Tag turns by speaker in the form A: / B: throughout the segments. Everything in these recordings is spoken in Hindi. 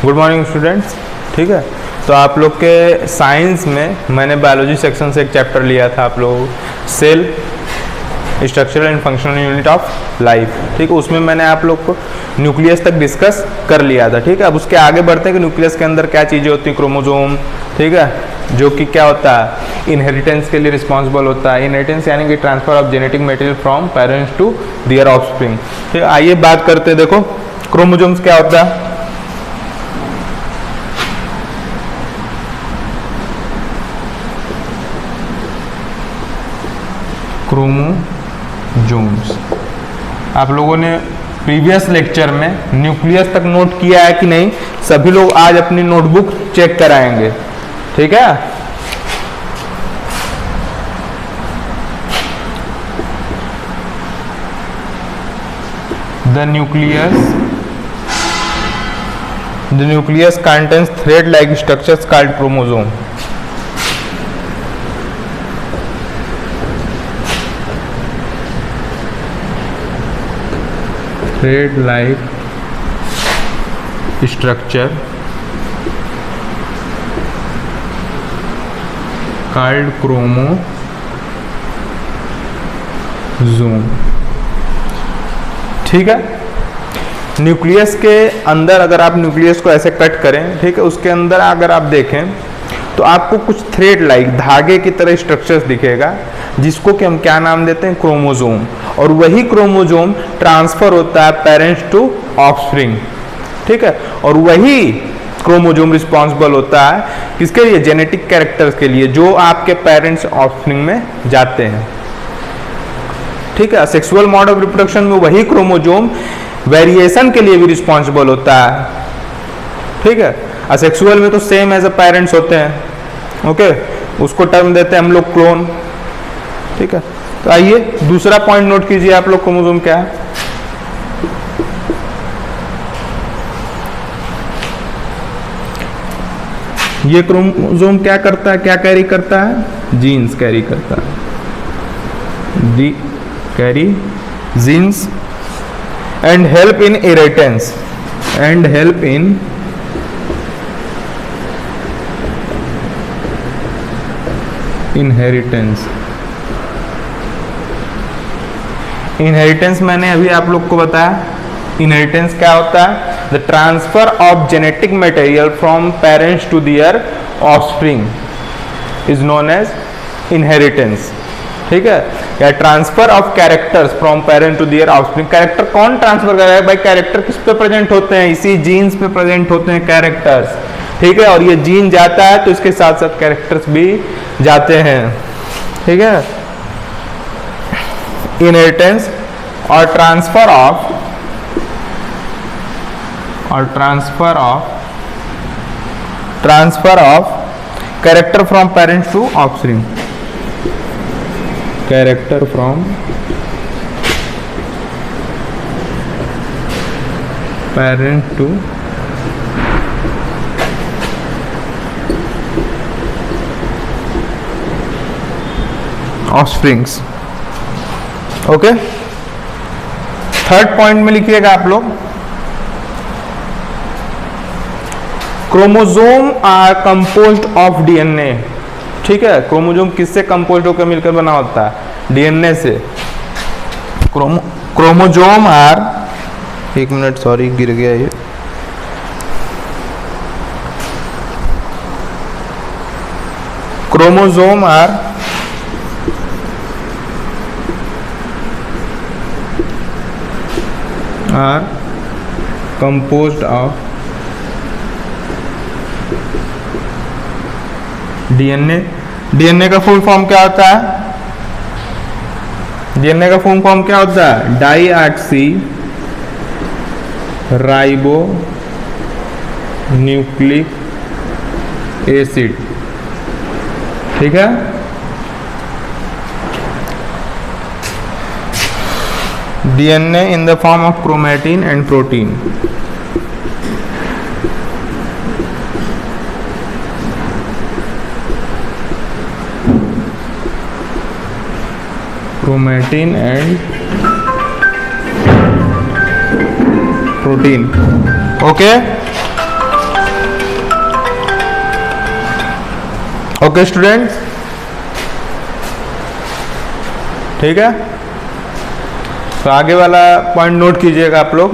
A: Good morning students. ठीक है, तो आप लोग के साइंस में मैंने बायोलॉजी सेक्शन से एक चैप्टर लिया था आप लोग, cell structural and functional unit of life. ठीक है, उसमें मैंने आप लोग को न्यूक्लियस तक डिस्कस कर लिया था। ठीक है, अब उसके आगे बढ़ते हैं कि न्यूक्लियस के अंदर क्या चीज़ें होती हैं। क्रोमोसोम, ठीक है, जो कि क्या होता है, इनहेरिटेंस के लिए रिस्पॉन्सिबल होता है। इनहेरिटेंस यानी कि transfer of genetic material from parents to their offspring. ठीक है, आइए बात करते हैं। देखो क्रोमोसोम्स क्या होता है। क्रोमोसोम्स आप लोगों ने प्रीवियस लेक्चर में न्यूक्लियस तक नोट किया है कि नहीं? सभी लोग आज अपनी नोटबुक चेक कराएंगे। ठीक है, the nucleus contains thread like structures called chromosome. Thread like structure called chromosome. ठीक है, न्यूक्लियस के अंदर अगर आप न्यूक्लियस को ऐसे कट करें, ठीक है, उसके अंदर अगर आप देखें तो आपको कुछ थ्रेड लाइक धागे की तरह स्ट्रक्चर्स दिखेगा, जिसको कि हम क्या नाम देते हैं, क्रोमोसोम। और वही क्रोमोसोम ट्रांसफर होता है पेरेंट्स टू ऑफस्प्रिंग। ठीक है, और वही क्रोमोसोम रिस्पॉन्सिबल होता है किसके लिए, जेनेटिक कैरेक्टर्स के लिए, जो आपके पेरेंट्स ऑफस्प्रिंग में जाते हैं। ठीक है, सेक्सुअल मोड ऑफ रिप्रोडक्शन में वही क्रोमोसोम वेरिएशन के लिए भी रिस्पॉन्सिबल होता है। ठीक है, असेक्सुअल में तो सेम एज अ पेरेंट्स होते हैं। ओके, उसको टर्म देते हैं हम लोग क्लोन। ठीक है, तो आइए दूसरा पॉइंट नोट कीजिए आप लोग, क्रोमोसोम क्या है। ये क्रोमोसोम क्या करता है, क्या कैरी करता है, जीन्स कैरी करता है। Carry genes and help in inheritance, and help in inheritance. Inheritance मैंने अभी आप लोग को बताया। इनहेरिटेंस क्या होता है, the transfer of genetic material from parents to their offspring is known as inheritance. ठीक है, या transfer of characters from parent to their offspring. Character कौन ट्रांसफर कर रहा है भाई? कैरेक्टर किस पे प्रेजेंट होते हैं, इसी जीन्स पे प्रेजेंट होते हैं कैरेक्टर्स। ठीक है, और ये जीन जाता है तो इसके साथ साथ कैरेक्टर्स भी जाते हैं। ठीक है, इनहेरिटेंस और transfer of character from parents to offspring. Character from parent to offsprings. Okay, third point में लिखिएगा आप लोग, chromosome are composed of DNA. ठीक है, क्रोमोसोम किससे कंपोज्ड होकर मिलकर बना होता है, डीएनए से। क्रोमोसोम आर, एक मिनट सॉरी गिर गया ये। Chromosome are composed of DNA. DNA का फुल फॉर्म क्या होता है, डीएनए का फुल फॉर्म क्या होता है, डाईऑक्सी राइबो न्यूक्लिक एसिड। ठीक है, DNA in the form of chromatin and protein. Chromatin and protein. Okay, okay students, ठीक है। तो आगे वाला पॉइंट नोट कीजिएगा आप लोग।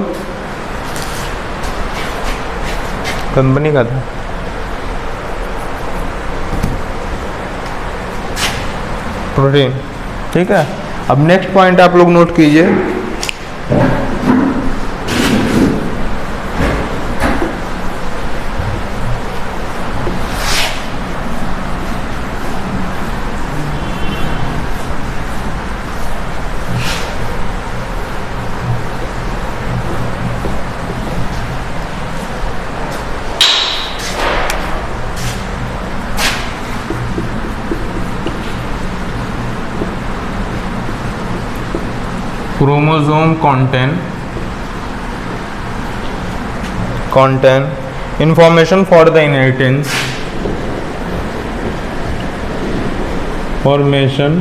A: कंपनी का था, प्रोटीन, ठीक है। अब नेक्स्ट पॉइंट आप लोग नोट कीजिए। Chromosome contain information for the inheritance formation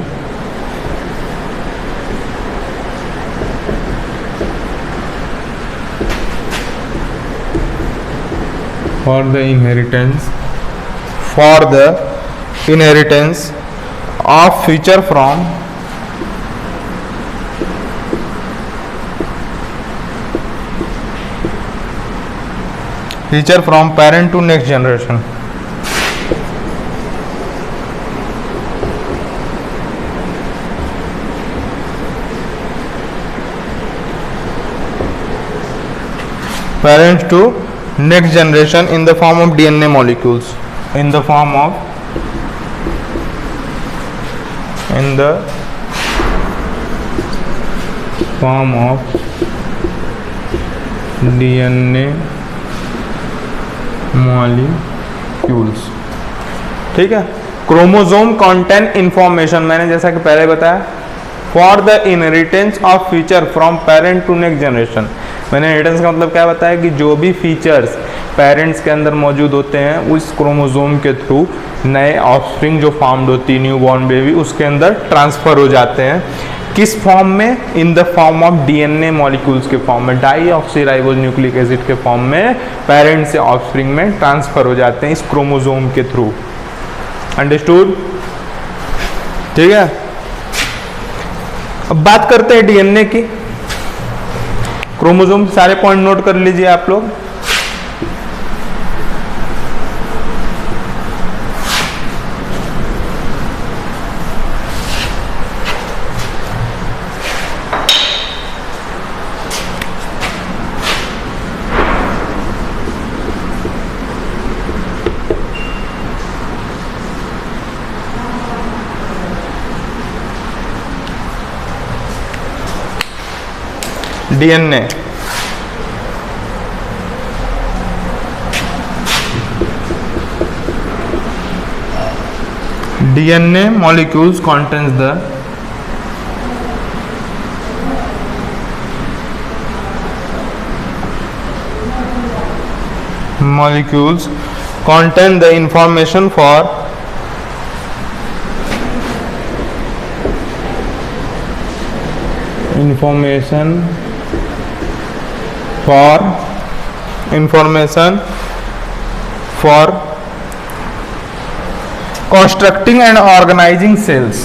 A: for the inheritance of feature from parent to next generation. Parents to next generation in the form of DNA molecules. In the form of DNA molecules, ठीक है। क्रोमोसोम कंटेन इंफॉर्मेशन, मैंने जैसा कि पहले बताया, for the inheritance of feature from parent to next generation. मैंने इनहेरिटेंस का मतलब क्या बताया कि जो भी फीचर्स पेरेंट्स के अंदर मौजूद होते हैं उस क्रोमोसोम के थ्रू नए ऑफस्प्रिंग जो फॉर्म्ड होती है, न्यू बॉर्न बेबी, उसके अंदर ट्रांसफर हो जाते हैं। किस फॉर्म में? In the form of DNA molecules के फॉर्म में, डाईऑक्सीराइबोज न्यूक्लिक एसिड के फॉर्म में पेरेंट से ऑफस्प्रिंग में ट्रांसफर हो जाते हैं इस क्रोमोसोम के थ्रू। अंडरस्टूड, ठीक है। अब बात करते हैं डीएनए की। क्रोमोसोम सारे पॉइंट नोट कर लीजिए आप लोग। DNA molecules contains the molecules contain the information for constructing and organizing cells.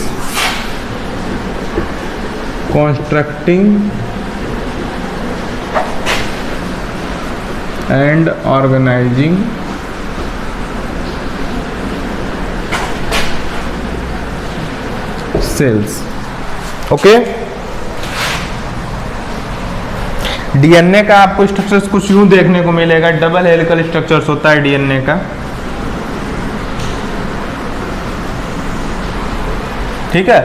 A: Constructing and organizing cells. Okay, DNA का आपको स्ट्रक्चर्स कुछ यूं देखने को मिलेगा। डबल हेलिकल स्ट्रक्चर्स होता है डीएनए का, ठीक है।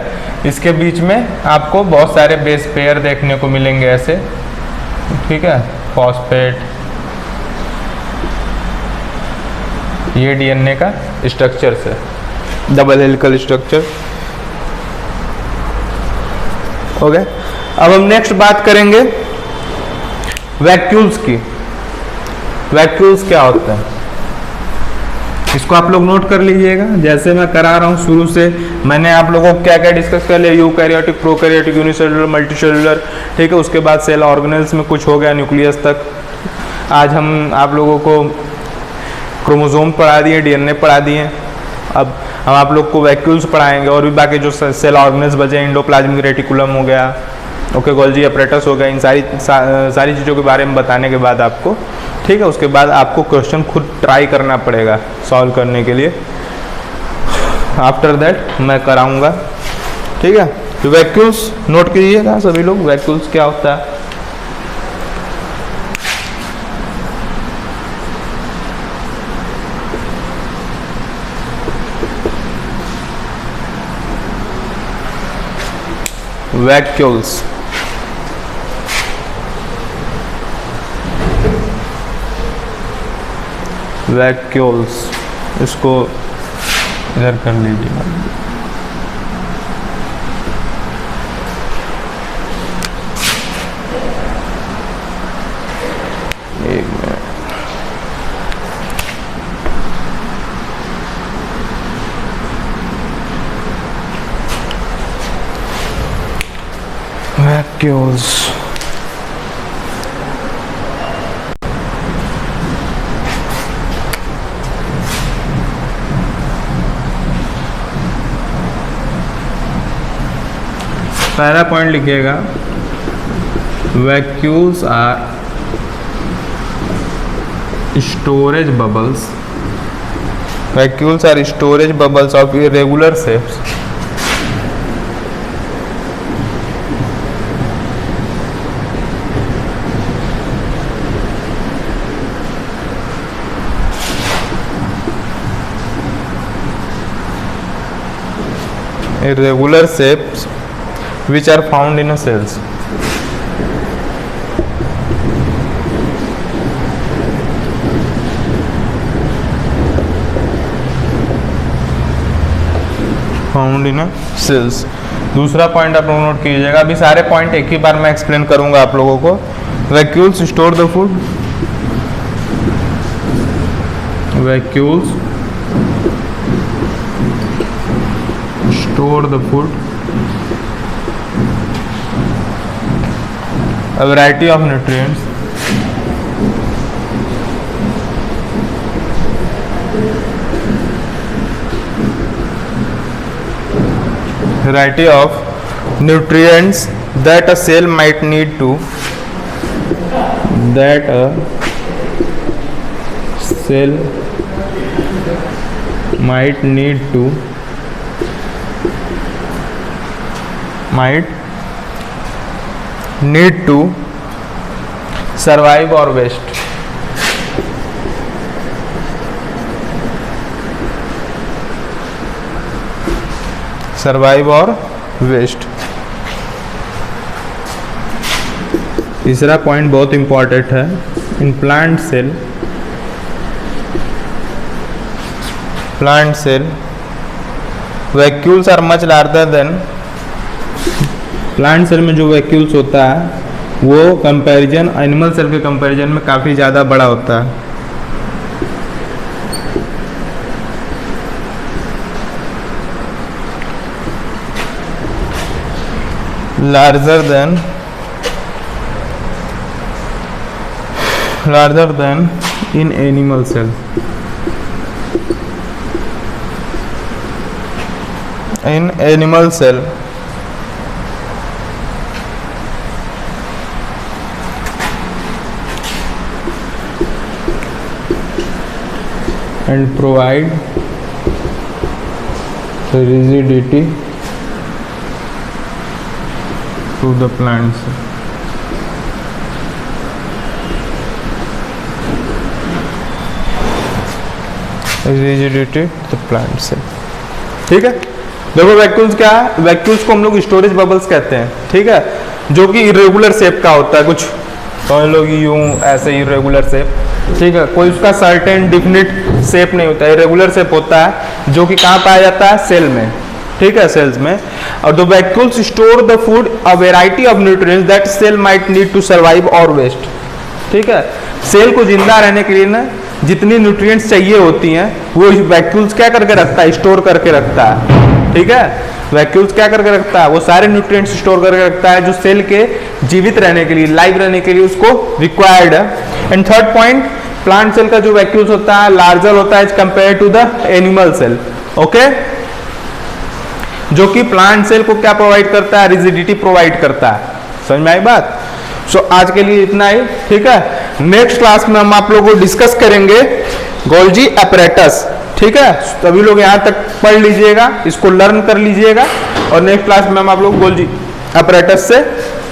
A: इसके बीच में आपको बहुत सारे बेस पेयर देखने को मिलेंगे ऐसे, ठीक है। फॉस्फेट, ये डीएनए का स्ट्रक्चर है, डबल हेलिकल स्ट्रक्चर। ओके, अब हम नेक्स्ट बात करेंगे वैक्यूल्स की। वैक्यूल्स क्या होते हैं इसको आप लोग नोट कर लीजिएगा। जैसे मैं करा रहा हूँ शुरू से, मैंने आप लोगों को क्या क्या डिस्कस कर लिया, यूकैरियोटिक, प्रोकैरियोटिक, यूनिसेलुलर, मल्टीसेलुलर, ठीक है। उसके बाद सेल ऑर्गेनेल्स में कुछ हो गया, न्यूक्लियस तक। आज हम आप लोगों को क्रोमोसोम पढ़ा दिए, डीएनए पढ़ा दिए। अब हम आप लोग को वैक्यूल्स पढ़ाएंगे और भी बाकी जो सेल ऑर्गेनेल्स बचे, एंडोप्लाज्मिक रेटिकुलम हो गया, ओके, गोल्जी अपरेटस हो गया, इन सारी चीज़ों के बारे में बताने के बाद आपको, ठीक है, उसके बाद आपको क्वेश्चन खुद ट्राई करना पड़ेगा सॉल्व करने के लिए। आफ्टर दैट मैं कराऊंगा, ठीक है। तो वैक्यूल्स नोट कीजिएगा सभी लोग, वैक्यूल्स क्या होता है। वैक्यूल्स वैक्यूल्स इसको इधर कर लीजिए। एक मिनट, वैक्यूल्स पहला पॉइंट लिखिएगा, vacuoles are storage bubbles, vacuoles are storage bubbles of irregular shapes irregular shapes which are found in a cells. Found in cells. दूसरा पॉइंट आप लोग नोट कीजिएगा, अभी सारे पॉइंट एक ही बार मैं एक्सप्लेन करूंगा आप लोगों को। Vacuoles store the food, vacuoles store the food, a variety of nutrients that a cell might need to survive or waste. तीसरा पॉइंट बहुत इंपॉर्टेंट है, in plant cell vacuoles are much larger than, plant cell में जो वैक्यूल्स होता है वो कंपैरिजन एनिमल सेल के कंपैरिजन में काफ़ी ज़्यादा बड़ा होता है। larger than in animal cell. In animal cell and provide rigidity to the plants. Rigidity to the plant cell. ठीक है, देखो वैक्यूल्स क्या है, वैक्यूल्स को हम लोग स्टोरेज बबल्स कहते हैं, ठीक है, जो कि इरेगुलर शेप का होता है, कुछ तो हम लोग यूं ऐसे इरेगुलर शेप, ठीक है, कोई उसका सर्टेन डिफिनिट शेप नहीं होता है, इरेगुलर शेप होता है जो कि कहाँ पाया जाता है, सेल में, ठीक है, सेल्स में। और the vacuoles store the food a variety of nutrients that cell might need to survive और वेस्ट, ठीक है, सेल को जिंदा रहने के लिए ना जितनी न्यूट्रिएंट्स चाहिए होती हैं वो वैक्यूल्स क्या करके रखता है, स्टोर करके रखता है, ठीक है, वैक्यूल्स क्या करके रखता है, वो सारे न्यूट्रिएंट्स स्टोर करके रखता है जो सेल के जीवित रहने के लिए, लाइव रहने के लिए उसको रिक्वायर्ड है। And third point, plant cell का जो वैक्यूल्स होता है लार्जर होता है as compare to the animal cell, okay. जो कि प्लांट सेल को क्या प्रोवाइड करता है, रिजिडिटी प्रोवाइड करता है। समझ में आई बात। सो आज के लिए इतना ही, ठीक है। नेक्स्ट क्लास में हम आप लोगों को डिस्कस करेंगे गोल्जी अपैरेटस, ठीक है। सभी लोग यहाँ तक पढ़ लीजिएगा, इसको लर्न कर लीजिएगा, और नेक्स्ट क्लास में हम आप लोग गोल्जी अपैरेटस से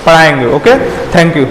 A: पढ़ाएंगे। Okay, thank you.